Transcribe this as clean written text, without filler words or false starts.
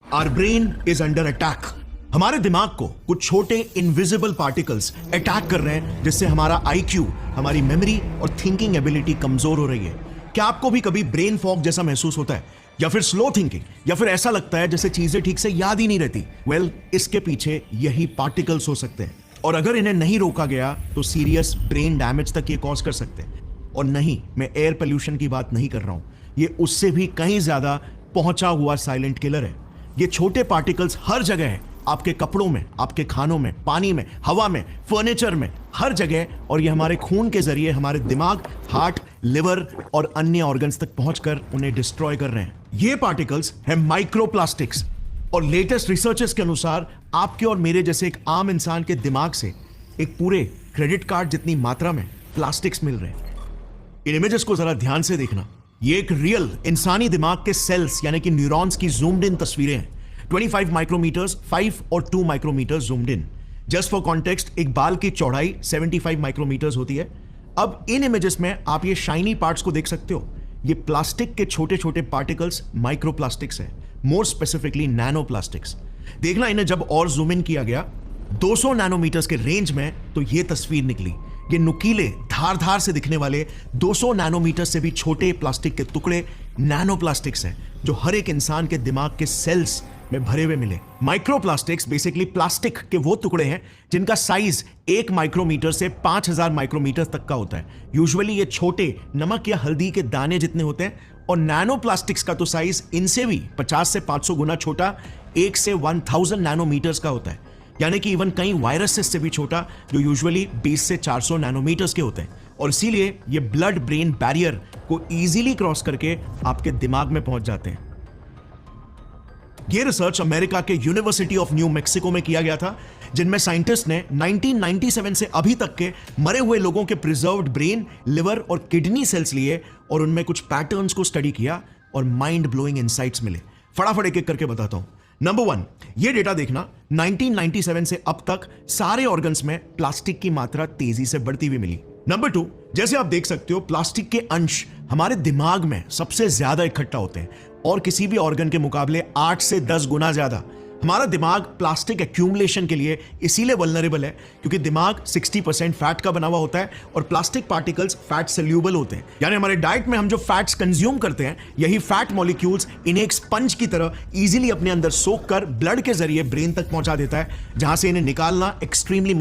Our brain is under attack. हमारे दिमाग को कुछ छोटे इनविजिबल पार्टिकल्स अटैक कर रहे हैं, जिससे हमारा आईक्यू, हमारी मेमोरी और थिंकिंग एबिलिटी कमजोर हो रही है। क्या आपको भी कभी ब्रेन फॉग जैसा महसूस होता है, या फिर स्लो थिंकिंग, या फिर ऐसा लगता है जैसे चीजें ठीक से याद ही नहीं रहती? वेल, इसके पीछे यही पार्टिकल्स हो सकते हैं, और अगर इन्हें नहीं रोका गया तो सीरियस ब्रेन डैमेज तक ये कॉज कर सकते हैं। और नहीं, मैं एयर पोल्यूशन की बात नहीं कर रहा हूं, ये उससे भी कहीं ज्यादा पहुंचा हुआ साइलेंट किलर है। ये छोटे पार्टिकल्स हर जगह है, आपके कपड़ों में, आपके खानों में, पानी में, हवा में, फर्नीचर में, हर जगह। और ये हमारे खून के जरिए हमारे दिमाग, हार्ट, लिवर और अन्य ऑर्गन्स तक पहुंचकर उन्हें डिस्ट्रॉय कर रहे हैं। ये पार्टिकल्स हैं माइक्रोप्लास्टिक्स, और लेटेस्ट रिसर्चेस के अनुसार आपके और मेरे जैसे एक आम इंसान के दिमाग से एक पूरे क्रेडिट कार्ड जितनी मात्रा में प्लास्टिक्स मिल रहे हैं। इन इमेजेस को जरा ध्यान से देखना। ये एक रियल इंसानी दिमाग के सेल्स यानी कि न्यूरॉन्स की जूम्ड इन तस्वीरें हैं। 25 माइक्रोमीटर्स, 5 और 2 micrometre zoomed in. Just for context, एक बाल की चौड़ाई 75 माइक्रोमीटर्स होती है। अब इन इमेजेस में आप ये शाइनी पार्ट्स को देख सकते हो। ये प्लास्टिक के छोटे छोटे पार्टिकल्स माइक्रोप्लास्टिक्स है, मोर स्पेसिफिकली नैनोप्लास्टिक्स। देखना, इन्हें जब और जूम इन किया गया 200 नैनोमीटर्स के रेंज में, तो ये तस्वीर निकली। ये नुकीले, धार धार से दिखने वाले 200 नैनोमीटर से भी छोटे प्लास्टिक के टुकड़े नैनोप्लास्टिक्स हैं, जो हर एक इंसान के दिमाग के सेल्स में भरे हुए मिले। माइक्रोप्लास्टिक्स बेसिकली प्लास्टिक के वो टुकड़े हैं जिनका साइज 1 माइक्रोमीटर से 5000 माइक्रोमीटर तक का होता है। यूजुअली ये छोटे नमक या हल्दी के दाने जितने होते हैं, और नैनो प्लास्टिक्स का तो साइज इनसे भी 50 से 500 गुना छोटा, 1 से 1000 नैनोमीटर्स का होता है। यानी कि इवन कई वायरसेस से भी छोटा, जो यूजुअली 20 से 400 नैनोमीटर्स के होते हैं। और इसीलिए ये ब्लड ब्रेन बैरियर को इजीली क्रॉस करके आपके दिमाग में पहुंच जाते हैं। ये रिसर्च अमेरिका के यूनिवर्सिटी ऑफ न्यू मैक्सिको में किया गया था, जिनमें साइंटिस्ट ने 1997 से अभी तक के मरे हुए लोगों के प्रिजर्व्ड ब्रेन, लिवर और किडनी सेल्स लिए, और उनमें कुछ पैटर्न्स को स्टडी किया, और माइंड ब्लोइंग इनसाइट्स मिले। फटाफट एक एक करके बताता हूं। नंबर 1, ये डेटा देखना, 1997 से अब तक सारे ऑर्गन्स में प्लास्टिक की मात्रा तेजी से बढ़ती हुई मिली। नंबर 2, जैसे आप देख सकते हो, प्लास्टिक के अंश हमारे दिमाग में सबसे ज्यादा इकट्ठा होते हैं, और किसी भी ऑर्गन के मुकाबले 8 से 10 गुना ज्यादा। हमारा दिमाग प्लास्टिक एक्यूमुलेशन के लिए इसीलिए वल्नरेबल है क्योंकि दिमाग 60% फैट का बना हुआ होता है, और प्लास्टिक पार्टिकल्स फैट सोल्यूबल होते हैं। यानी हमारे डाइट में हम जो फैट्स कंज्यूम करते हैं, यही फैट मॉलिक्यूल्स इन्हें एक स्पंज की तरह इजीली अपने अंदर सोख कर ब्लड के जरिए ब्रेन तक पहुंचा देता है, जहां से इन्हें निकालना एक्सट्रीमली